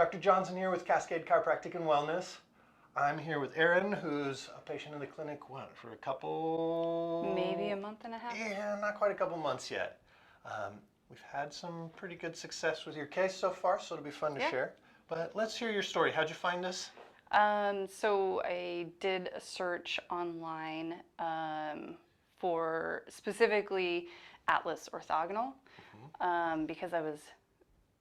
Dr. Johnson here with Cascade Chiropractic and Wellness. I'm here with Erin, who's a patient in the clinic, for a couple... Maybe a month and a half? Yeah, not quite a couple months yet. We've had some pretty good success with your case so far, so it'll be fun to share. But let's hear your story. How'd you find us? So I did a search online for specifically Atlas orthogonal because I was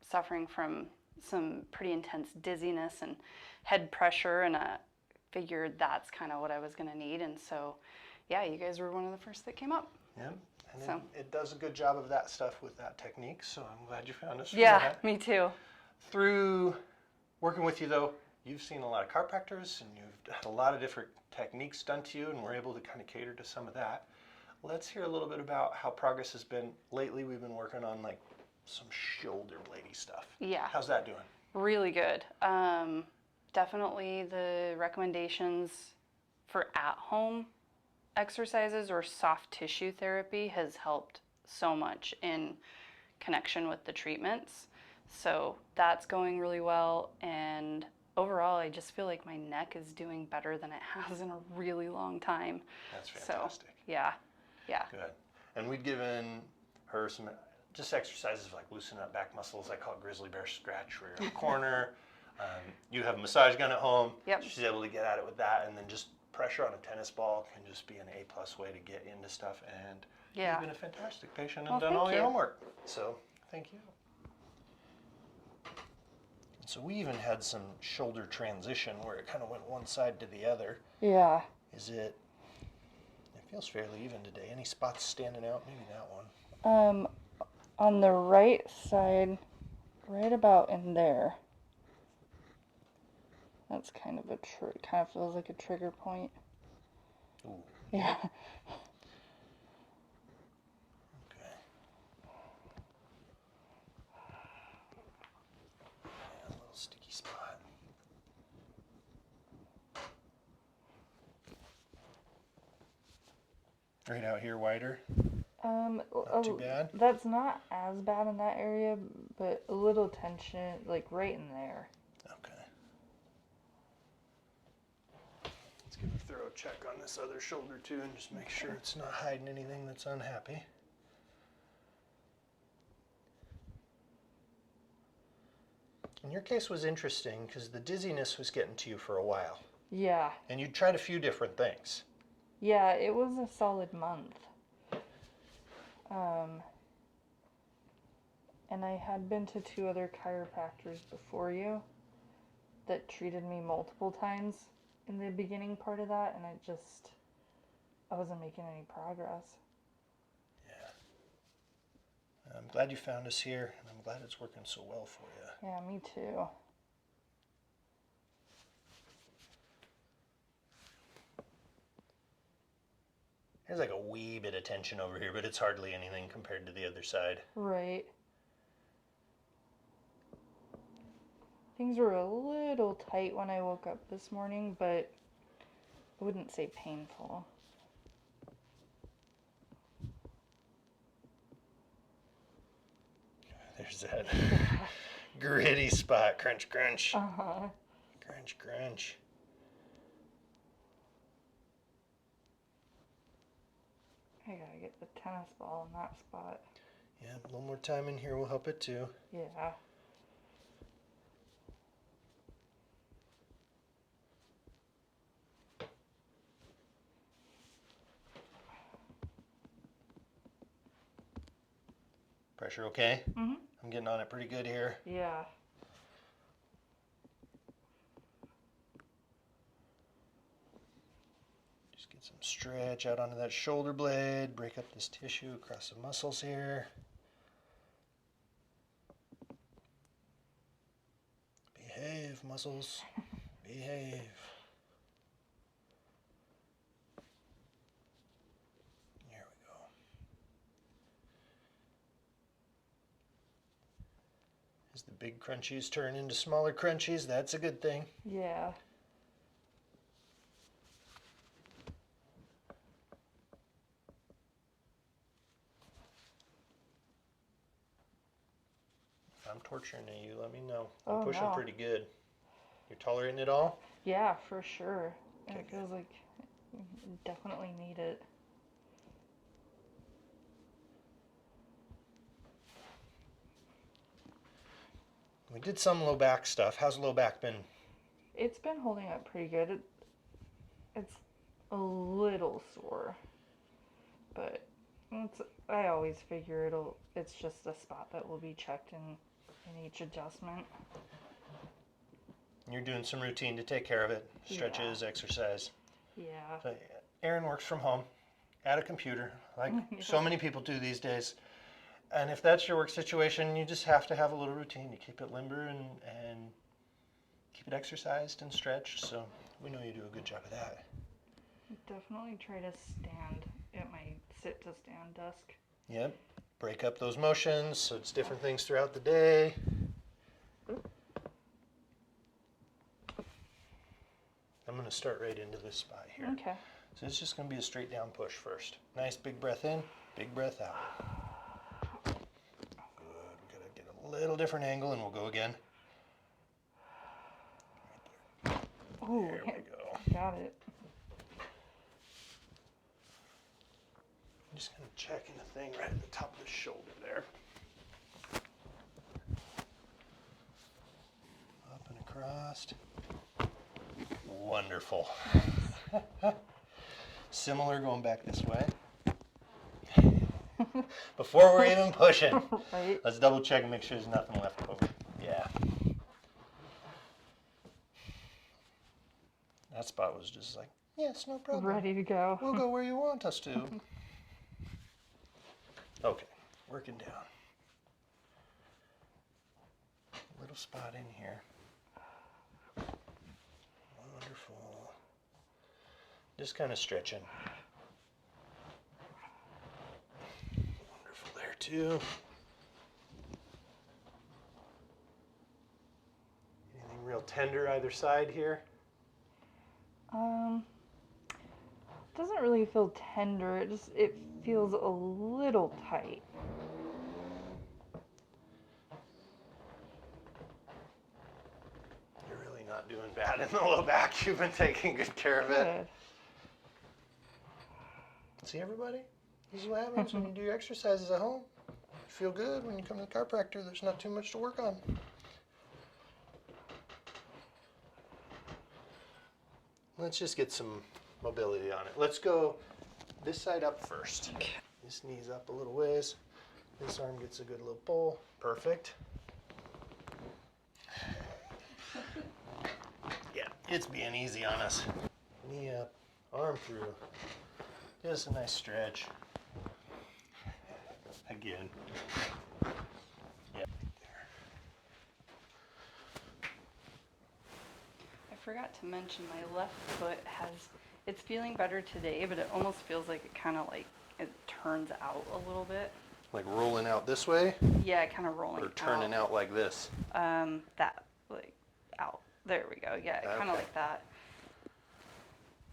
suffering from some pretty intense dizziness and head pressure, and I figured that's kind of what I was going to need. And so, yeah, you guys were one of the first that came up. Yeah, and So. it does a good job of that stuff with that technique, so I'm glad you found us. Yeah, me too. Through working with you, though, you've seen a lot of chiropractors, and you've had a lot of different techniques done to you, and we're able to kind of cater to some of that. Let's hear a little bit about how progress has been. Lately, we've been working on like some shoulder bladey stuff. Yeah. How's that doing? Really good. Definitely the recommendations for at-home exercises or soft tissue therapy has helped so much in connection with the treatments. So that's going really well, and overall I just feel like my neck is doing better than it has in a really long time. That's fantastic. So, yeah. Good. And we'd given her some just exercises like loosening up back muscles. I call it grizzly bear scratch, where you're in a corner. You have a massage gun at home. Yep. She's able to get at it with that, and then just pressure on a tennis ball can just be an A+ way to get into stuff. And you've been a fantastic patient and done all your homework. So thank you. So we even had some shoulder transition where it kind of went one side to the other. Yeah. It feels fairly even today. Any spots standing out? Maybe that one. On the right side, right about in there. That's kind of kind of feels like a trigger point. Ooh. Yeah. Okay. Yeah, a little sticky spot. Right out here, wider. Not too bad. That's not as bad in that area, but a little tension, like right in there. Okay. Let's give a thorough check on this other shoulder too, and just make sure it's not hiding anything that's unhappy. And your case was interesting because the dizziness was getting to you for a while. Yeah. And you tried a few different things. Yeah, it was a solid month. And I had been to 2 other chiropractors before you that treated me multiple times in the beginning part of that, and I wasn't making any progress. Yeah. I'm glad you found us here, and I'm glad it's working so well for you. Yeah, me too. There's like a wee bit of tension over here, but it's hardly anything compared to the other side. Right. Things were a little tight when I woke up this morning, but I wouldn't say painful. There's that gritty spot. Crunch, crunch. Uh-huh. Crunch, crunch. I gotta get the tennis ball in that spot. Yeah, a little more time in here will help it too. Yeah. Pressure okay? Mhm. I'm getting on it pretty good here. Yeah. Just get some stretch out onto that shoulder blade, break up this tissue across the muscles here. Behave, muscles. Behave. Here we go. As the big crunchies turn into smaller crunchies, that's a good thing. Yeah. I'm torturing you, let me know. Oh, I'm pushing no. pretty good. You're tolerating it all? Yeah, for sure. And Okay, it feels like you definitely need it. We did some low back stuff. How's low back been? It's been holding up pretty good. It's a little sore, but I always figure it's just a spot that will be checked in each adjustment. You're doing some routine to take care of it. Stretches, exercise. Yeah. So, Erin works from home at a computer, like so many people do these days. And if that's your work situation, you just have to have a little routine to keep it limber and keep it exercised and stretched. So we know you do a good job of that. Definitely try to stand at my sit to stand desk. Yep. Break up those motions so it's different things throughout the day. I'm going to start right into this spot here. Okay. So it's just going to be a straight down push first. Nice big breath in, big breath out. Good. We got to get a little different angle and we'll go again. Oh, There we go. got it. I'm just going to check in the thing right at the top of the shoulder there. Up and across. Wonderful. Similar going back this way. Before we're even pushing, Right? let's double check and make sure there's nothing left over. Yeah. That spot was just like, yes, no problem. Ready to go. We'll go where you want us to. Okay, working down. Little spot in here. Wonderful. Just kind of stretching. Wonderful there too. Anything real tender either side here? Doesn't really feel tender. It feels a little tight. You're really not doing bad in the low back. You've been taking good care of it. Good. See, everybody? This is what happens when you do your exercises at home. You feel good when you come to the chiropractor. There's not too much to work on. Let's just get some mobility on it. Let's go this side up first. Okay. This knee's up a little ways. This arm gets a good little pull. Perfect. Yeah, it's being easy on us. Knee up, arm through. Just a nice stretch. Again. Yeah. I forgot to mention my left foot it's feeling better today, but it almost feels like it kind of like it turns out a little bit. Like rolling out this way? Yeah, kind of rolling Or turning out like this? That, like, out. There we go. Yeah, kind of Okay. like that.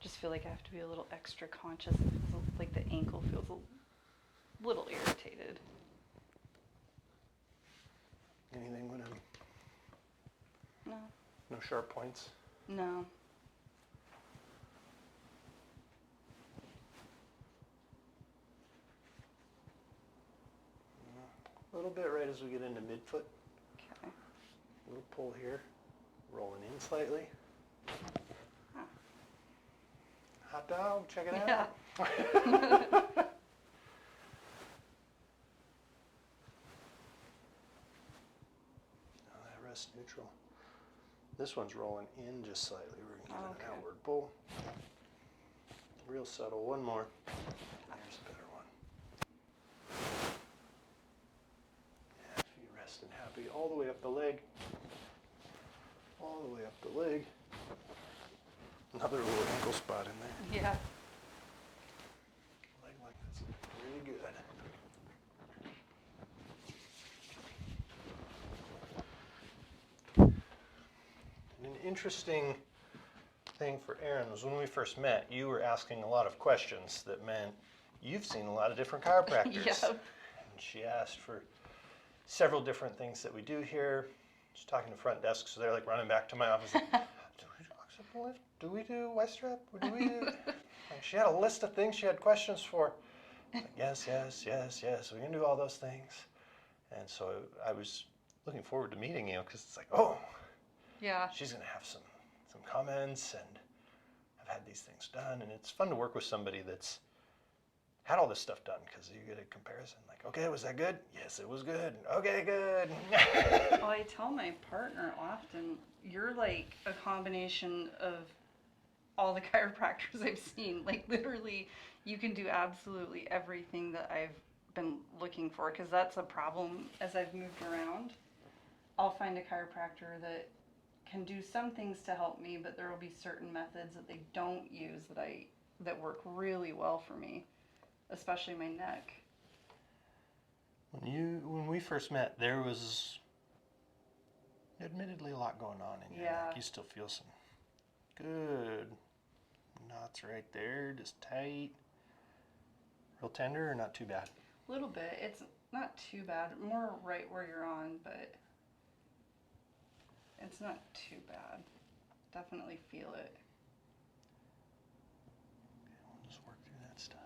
Just feel like I have to be a little extra conscious. It feels like the ankle feels a little irritated. Anything when No. no sharp points? No. A little bit right as we get into midfoot. Okay. A little pull here. Rolling in slightly. Huh. Hot dog, check it out. Yeah. Now that rest neutral. This one's rolling in just slightly. We're going to give it Okay. an outward pull. Real subtle. One more. There's a better one. Yeah, feet resting happy. All the way up the leg. All the way up the leg. Another little ankle spot in there. Yeah. Leg like that's really good. And an interesting thing for Erin was when we first met, you were asking a lot of questions that meant you've seen a lot of different chiropractors. Yep. And she asked for several different things that we do here. Just talking to front desk, so they're like running back to my office. Like, do we do occipital lift? Do we do Westrap? Do we do? Like, she had a list of things she had questions for. Like, yes. We can do all those things. And so I was looking forward to meeting you because it's like, oh, Yeah. she's gonna have some comments, and I've had these things done, and it's fun to work with somebody that's had all this stuff done because you get a comparison. Like, okay, was that good? Yes, it was good. Okay, good. Well, I tell my partner often, you're like a combination of all the chiropractors I've seen. Like, literally, you can do absolutely everything that I've been looking for, because that's a problem as I've moved around. I'll find a chiropractor that can do some things to help me, but there will be certain methods that they don't use that work really well for me, especially my neck. When we first met, there was admittedly a lot going on in your neck. You still feel some good knots right there, just tight. Real tender or not too bad? A little bit. It's not too bad. More right where you're on, but it's not too bad. Definitely feel it. We'll just work through that stuff.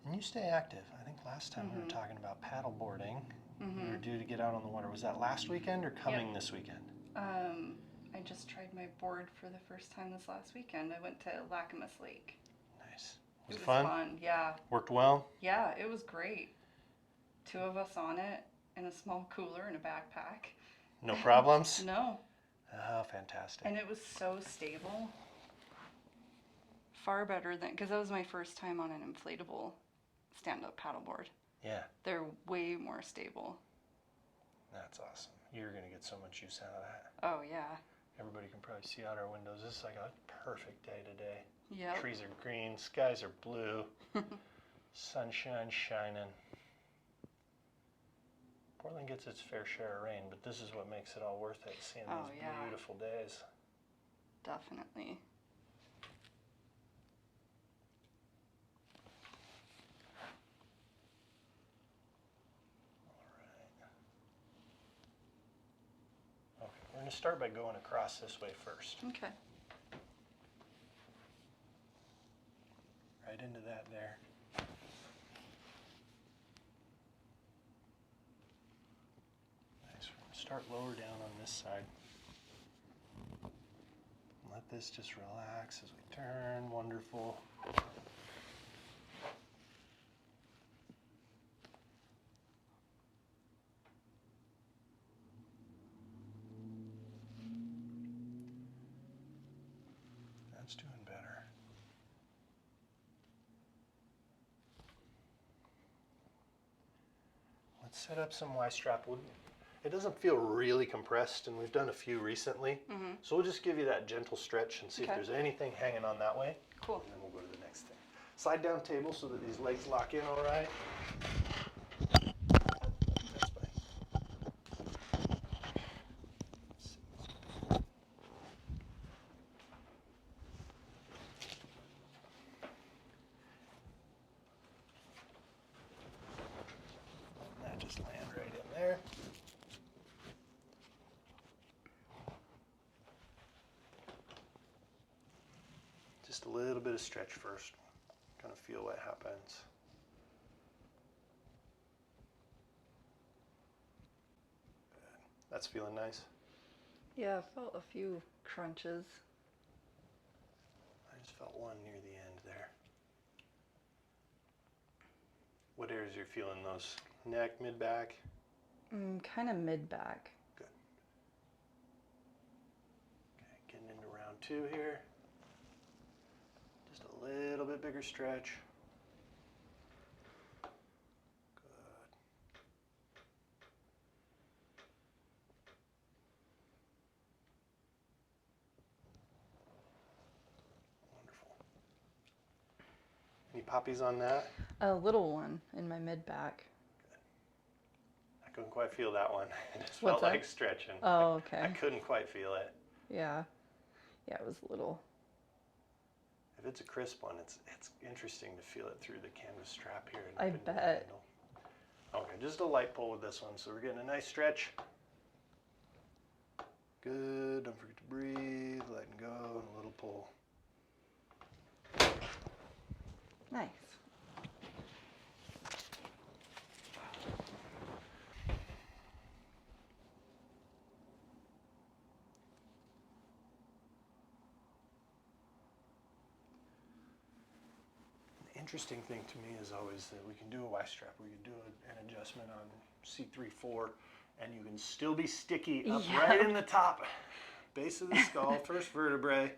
And you stay active. I think last time we were talking about paddle boarding. You were due to get out on the water. Was that last weekend or coming this weekend? I just tried my board for the first time this last weekend. I went to Lacamas Lake. Nice. It was fun? fun, yeah. Worked well? Yeah, it was great. 2 of us on it in a small cooler and a backpack. No problems? No. Oh, fantastic. And it was so stable. Far better than, because that was my first time on an inflatable stand-up paddleboard. Yeah. They're way more stable. That's awesome. You're going to get so much use out of that. Oh, yeah. Everybody can probably see out our windows. This is like a perfect day today. Yeah. Trees are green, skies are blue, sunshine shining. Portland gets its fair share of rain, but this is what makes it all worth it, seeing these beautiful days. Definitely. Okay, we're going to start by going across this way first. Okay. Right into that there. Nice. We're going to start lower down on this side. Let this just relax as we turn. Wonderful. That's doing better. Let's set up some Y-strap. It doesn't feel really compressed, and we've done a few recently. So we'll just give you that gentle stretch and see if there's anything hanging on that way. Cool. And then we'll go to the next thing. Slide down table so that these legs lock in all right. That's fine. That just land right in there. Just a little bit of stretch first. Kind of feel what happens. Good. That's feeling nice. Yeah, I felt a few crunches. I just felt one near the end there. What areas are you feeling those? Neck, mid-back? Kind of mid-back. Good. Okay, getting into round 2 here. Just a little bit bigger stretch. Good. Wonderful. Any poppies on that? A little one in my mid-back. I couldn't quite feel that one. It just What's felt that? like stretching. Oh, okay. I couldn't quite feel it. Yeah. Yeah, it was a little. If it's a crisp one, it's interesting to feel it through the canvas strap here. And I up into the bet. handle. Okay, just a light pull with this one. So we're getting a nice stretch. Good, don't forget to breathe, letting go, and a little pull. Nice. The interesting thing to me is always that we can do a Y strap, we can do an adjustment on C3-4, and you can still be sticky up Yeah. right in the top, base of the skull, first vertebrae.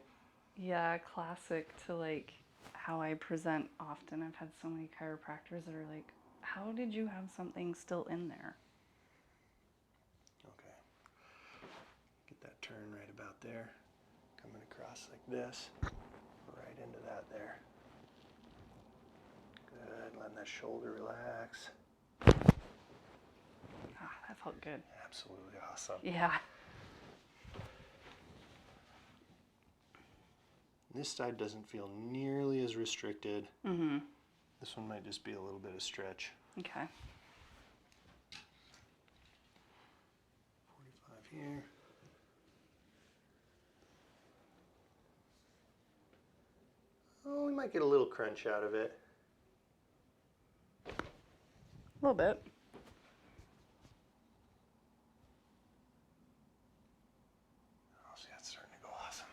Yeah, classic to like how I present often. I've had so many chiropractors that are like, how did you have something still in there? Okay. Get that turn right about there. Coming across like this. Right into that there. Good. Letting that shoulder relax. Ah, that felt good. Absolutely awesome. Yeah. This side doesn't feel nearly as restricted. Mm-hmm. This one might just be a little bit of stretch. Okay. 45 here. Oh, we might get a little crunch out of it. A little bit. Oh, see, that's starting to go awesome.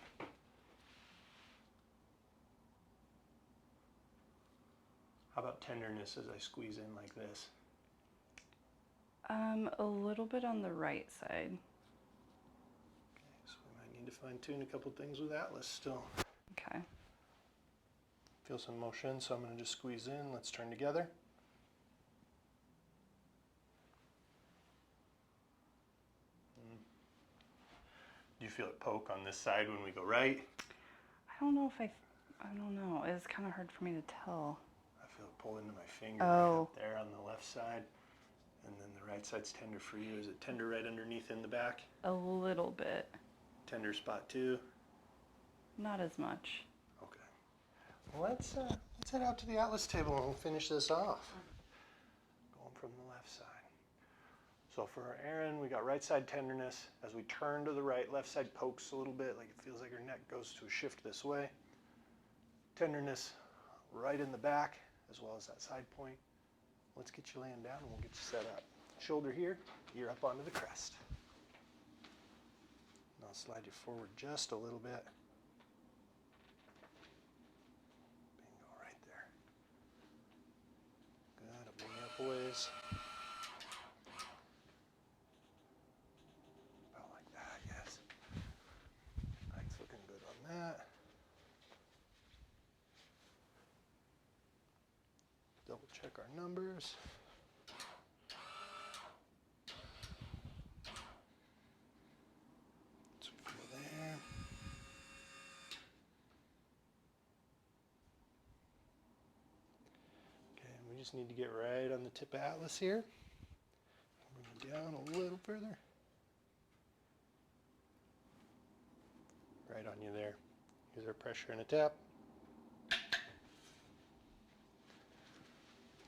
How about tenderness as I squeeze in like this? A little bit on the right side. Okay, so we might need to fine tune a couple things with Atlas still. Okay. Feel some motion, so I'm going to just squeeze in. Let's turn together. Do you feel it poke on this side when we go right? I don't know if I don't know. It's kind of hard for me to tell. I feel it pull into my finger right Oh. up there on the left side. And then the right side's tender for you. Is it tender right underneath in the back? A little bit. Tender spot too? Not as much. Okay. Well, let's head out to the Atlas table and we'll finish this off. Going from the left side. So for our Erin, we got right side tenderness. As we turn to the right, left side pokes a little bit, like it feels like her neck goes to a shift this way. Tenderness right in the back, as well as that side point. Let's get you laying down and we'll get you set up. Shoulder here, ear up onto the crest. And I'll slide you forward just a little bit. Bingo, right there. Good, I'll bring you up a ways. About like that, yes. Back's looking good on that. Double check our numbers. So feel there. Okay, we just need to get right on the tip of Atlas here. Bring it down a little further. Right on you there. Here's our pressure and a tap.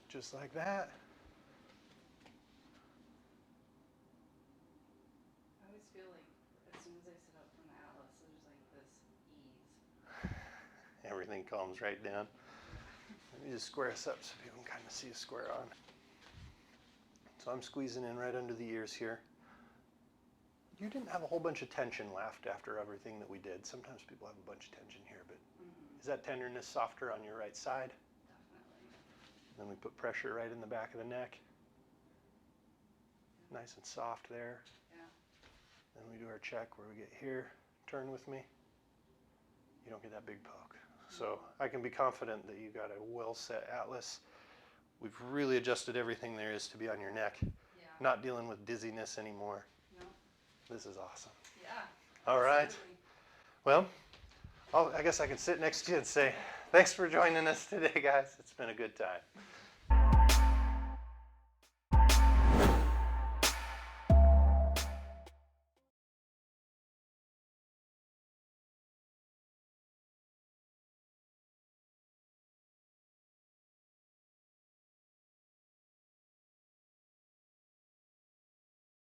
Just like that. I always feel like as soon as I sit up from the Atlas, there's like this ease. Everything calms right down. Let me just square us up so people can kind of see us square on. So I'm squeezing in right under the ears here. You didn't have a whole bunch of tension left after everything that we did. Sometimes people have a bunch of tension here, but is that tenderness softer on your right side? Then we put pressure right in the back of the neck. Nice and soft there. Yeah. Then we do our check where we get here. Turn with me. You don't get that big poke. So I can be confident that you got a well set Atlas. We've really adjusted everything there is to be on your neck. Yeah. Not dealing with dizziness anymore. No. This is awesome. Yeah. All right. Well, I guess I can sit next to you and say, thanks for joining us today, guys. It's been a good time.